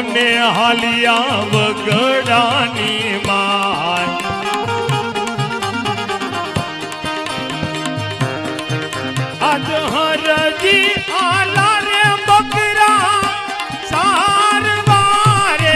કોને હાલિયા વગડાની માય આજ હરજી આલા રે બકરા સારવારે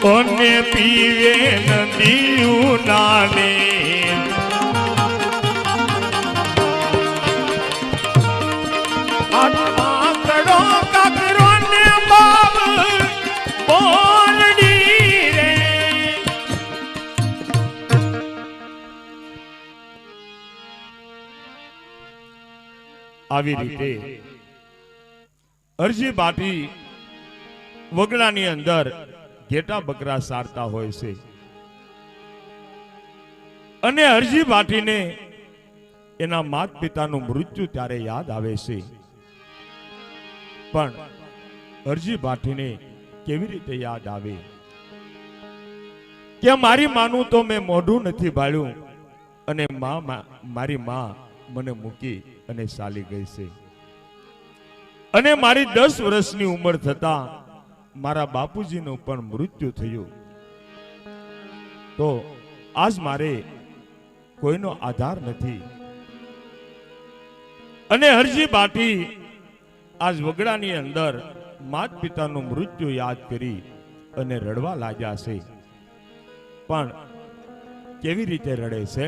કોને પીવે નદીયું નાને આકડો કાકરો ને બાબ બોલડી રે આવી રીતે અરજી બાટી વગડાની અંદર ઘેટા બકરા સારતા હોય છે અને અરજી બાટીને એના માત પિતાનું મૃત્યુ ત્યારે યાદ આવે છે પણ અરજી બાટીને કેવી રીતે યાદ આવે કે મારી માનું તો મેં મોઢું નથી ભાળ્યું અને મારી માં મને મૂકી અને ચાલી ગઈ છે અને મારી 10 વર્ષની ઉંમર થતા મારા બાપુજીનું પણ મૃત્યુ થયું તો આજ મારે કોઈનો આધાર નથી અને હરજી બાટી આજ વગડાની અંદર માત પિતાનું મૃત્યુ યાદ કરી અને રડવા લાગ્યા છે પણ કેવી રીતે રડે છે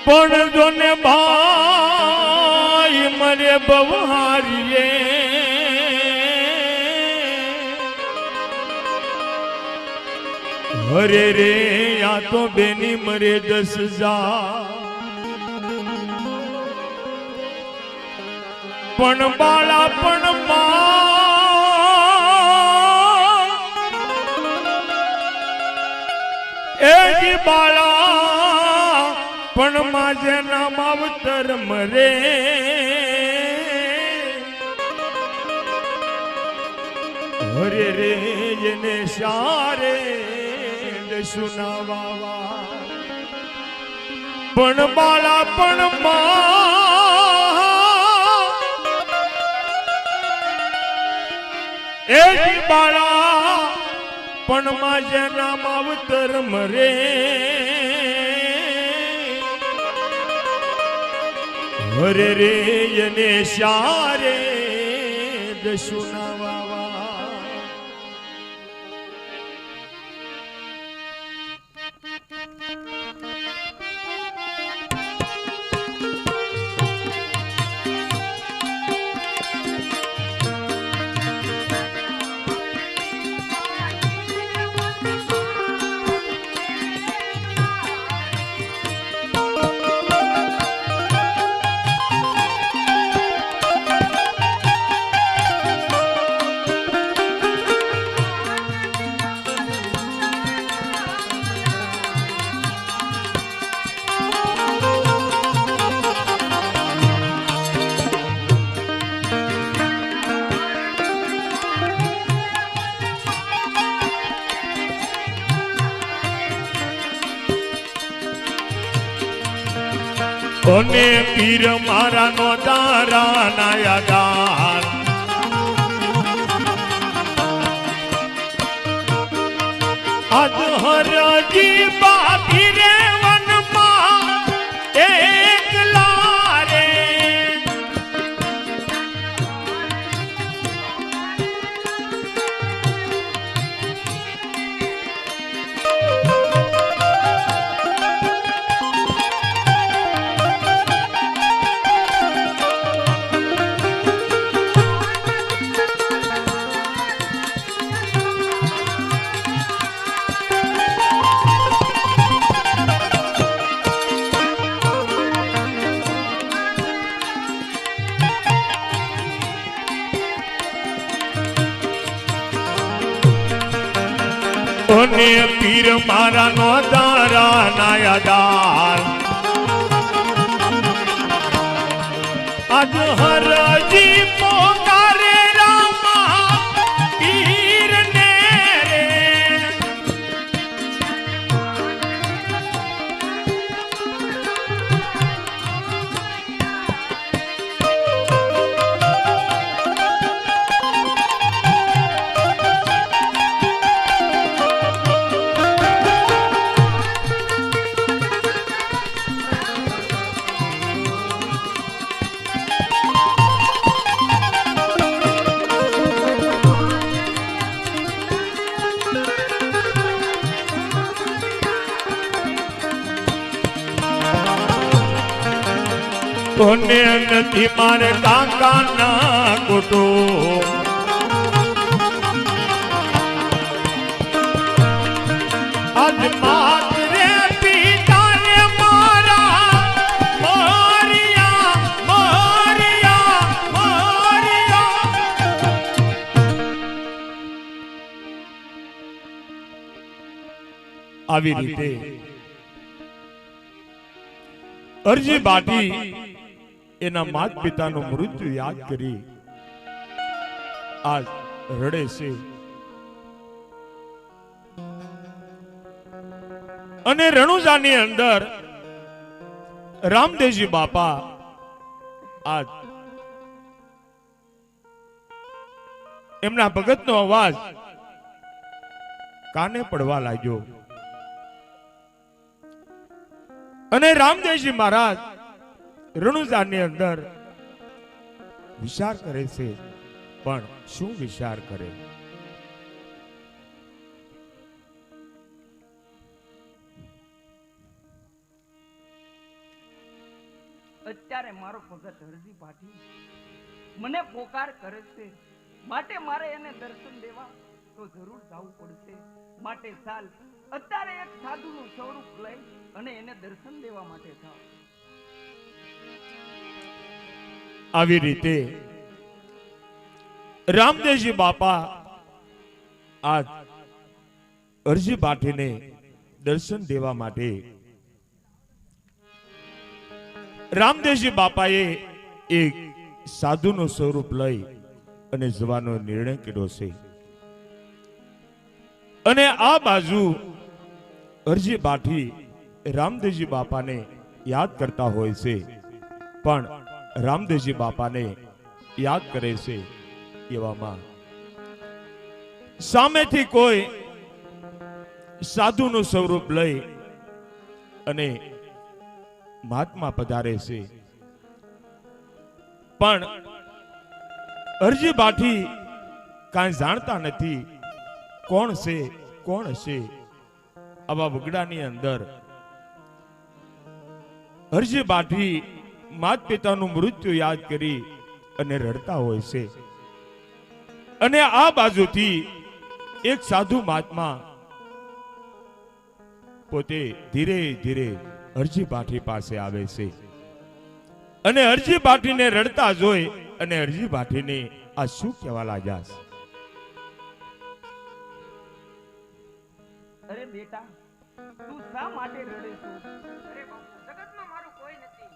પણ જોને ભાઈ મરે બવહારીએ હરે રે આ તો બેની મરે 10,000 પણ બાળા પણ માં એ બાળા પણ માજે ના માવતર મરે હરે રે એને સારે સુનાવા પણ બાળા પણ એ બાળા પણ માજે ના માવતર મરે હરે રે એને સારે દશુનાવા કોને પીર મારા નો દારા નાયા દાર આજ હરજી બાટી રે વનમાં એકલા રે કોને પીર મારા નો તારા નાયાદાર આજ હરજી પોકારે રામા પીર ને રે કોને નથી મારે કાકા ના કુટો આજ માત રે પિતા રે મારા મોરિયા મોરિયા મોરિયા આવી રીતે અરજી બાટી એના માત પિતાનું મૃત્યુ યાદ કરી આજ રડે છે અને રણુજાની અંદર રામદેવજી બાપા આજ એમના ભગતનો અવાજ કાને પડવા લાગ્યો અને રામદેવજી મહારાજ રણુજાની અંદર વિચાર કરે છે પણ શું વિચાર કરે અત્યારે મારો ભગત હરજી પાટી મને પોકાર કરે છે માટે મારે એને દર્શન દેવા તો જરૂર જવું પડશે માટે ચાલ અત્યારે એક સાધુનું સ્વરૂપ લઈ અને એને દર્શન દેવા માટે થાવ આવી રીતે રામદેવજી બાપા આજ અરજી પાટીને દર્શન દેવા માટે રામદેવજી બાપાએ એક સાધુનું સ્વરૂપ લઈ અને જવાનો નિર્ણય કર્યો છે અને આ બાજુ અરજી પાટી રામદેવજી બાપાને યાદ કરતા હોય છે પણ રામદેવજી બાપાને યાદ કરે છે એવામાં સામેથી કોઈ સાધુનું સ્વરૂપ લઈ અને મહાત્મા પધારે છે પણ અરજી બાઠી કાંઈ જાણતા નથી કોણ છે કોણ હશે આવા વગડાની અંદર અરજી બાઠી માત પિતાનું મૃત્યુ યાદ કરી અને રડતા હોય છે અને આ બાજુથી એક સાધુ મહાત્મા પોતે ધીરે ધીરે અરજી બાઠી પાસે આવે છે અને અરજી બાઠીને રડતા જોઈ અને અરજી બાઠીને આ શું કહેવા લાગ્યા છે? અરે બેટા તું શા માટે રડે છો? અરે બાપુ જગતમાં મારું કોઈ નથી.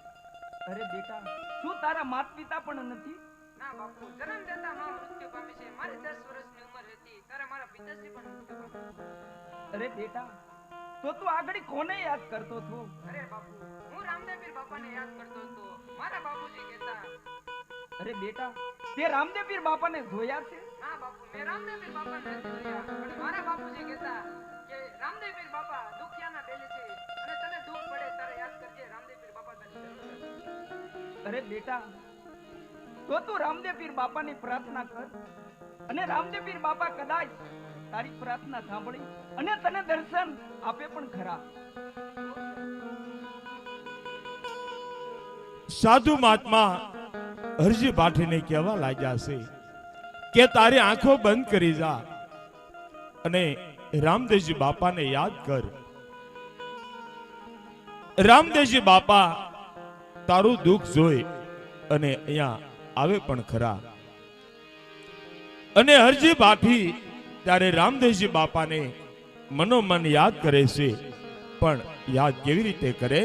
અરે બેટા શું તારા માત પિતા પણ નથી? ના બાપુ જન્મ દેતા માં મૃત્યુ પામી છે. મારી 10 વર્ષની ઉંમર હતી ત્યારે મારા પિતાશ્રી પણ મૃત્યુ પામ્યા. અરે બેટા તો તું આગળ કોને યાદ કરતો હતો? અરે બાપુ હું રામદેવપીર બાપાને યાદ કરતો હતો. મારા બાપુજી કહેતા. અરે બેટા તે રામદેવપીર બાપાને જોયા છે? ના બાપુ મેં રામદેવપીર બાપાને નથી જોયા પણ મારા બાપુજી કહેતા કે રામદેવપીર બાપા દુખિયાના બેલે છે અને તને દુઃખ પડે ત્યારે યાદ કરજે રામદેવપીર બાપા તને જરૂર કરશે. અરે બેટા તો તું રામદેવપીર બાપાની પ્રાર્થના કર અને રામદેવપીર બાપા કદાચ તારી પ્રાર્થના સાંભળી અને તને દર્શન આપે પણ ખરા. સાધુ મહાત્મા અરજી બાઠીને કહેવા લાગ્યા છે કે તારી આંખો બંધ કરી જા અને રામદેવજી બાપાને યાદ કર. રામદેવજી બાપા તારું દુઃખ જોઈ અને અહીંયા આવે પણ ખરા. અને હરજી બાઠી ત્યારે રામદેવજી બાપાને મનોમન યાદ કરે છે, પણ યાદ કેવી રીતે કરે?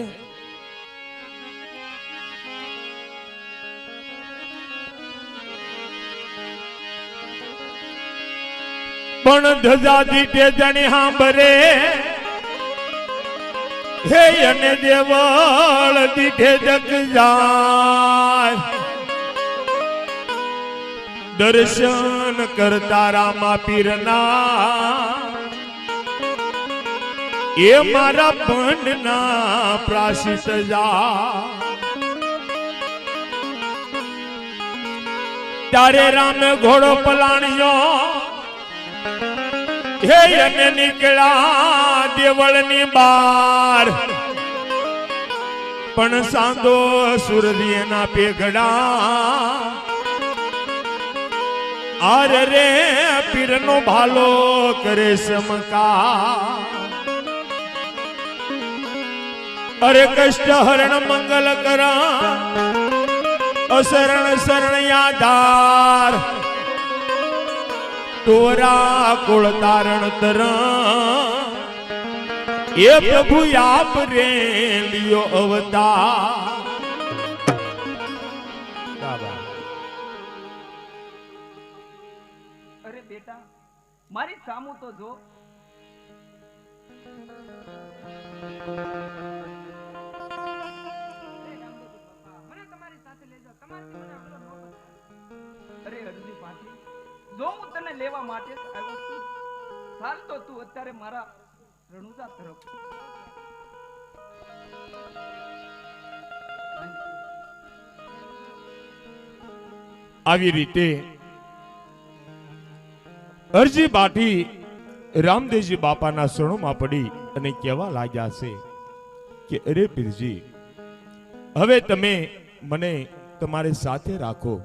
પણ ધજા દીઠે જણી સાંભરે, હે અને દેવળ દીઠે જગ જાય, દર્શન કરતા રામા પીરના એ મારા પંડના પ્રાશિત જા. ત્યારે રામે ઘોડો પલાણ્યો, હે અને નીકળ્યા દેવળની બાર, પણ સાંધો સૂર્યના પેગડા આર રે પીરનો ભાલો કરે સમકા. અરે કષ્ટ હરણ મંગલ કરા, અશરણ શરણ યાધાર, તોરા કુળ તારણ તરણ, એ પ્રભુ આપ રે લિયો અવતાર. અરે બેટા, મારી સામું તો જો. મને તમારી સાથે લઈ જાઓ. તમારથી મને હમલો ન બને. અરે અરજી પાટી, જો હું તને લેવા માટે જ આવ્યો છું. ચાલ તો તું અત્યારે મારા રણુજા તરફ. આવી રીતે અરજી બાટી રામદેવજી બાપાના શરણોમાં પડી અને કહેવા લાગ્યા છે કે અરે પીરજી, હવે તમે મને તમારી સાથે રાખો.